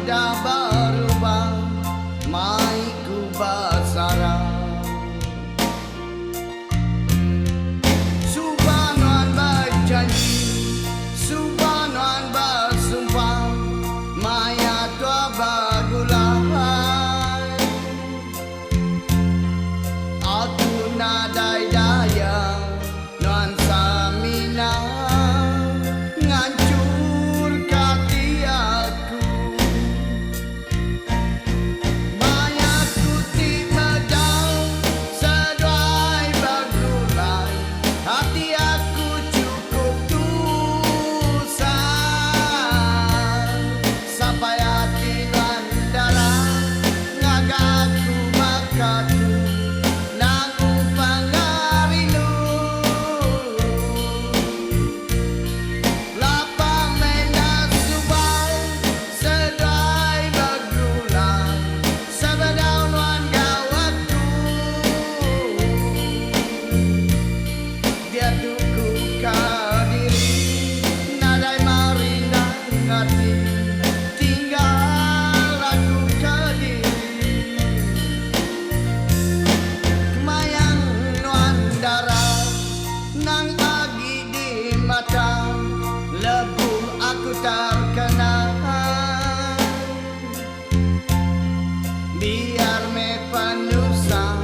dah berubah, mai ku bersarang. Subhanuan berjanji, Subhanuan bersumpah, maya tua bergulai. Aku nadai daya Nuan Samina, ngancur kati aku. Maya ku tiba down, seduai bergulai, hati aku cukup tusah. Sampai hati landara, ngagaku makatu, lebu aku terkena. Biar me penusa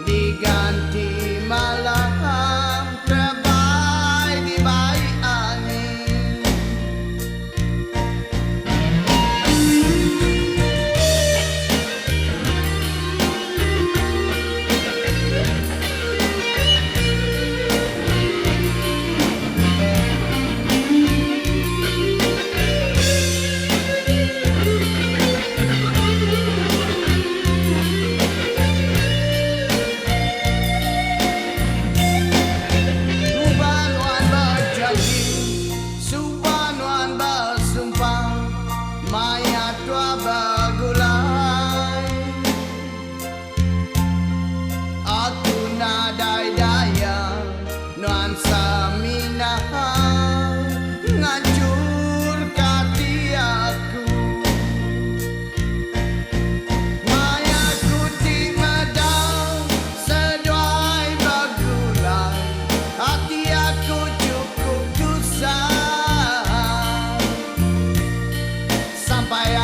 diganti malam, terbaik di baik angin. Maya tua bergulai, aku nadai daya Nuan Samina, ngancur kati aku. Maya ku tiba down, seduai bergulai, hati aku cukup tusah. Sampai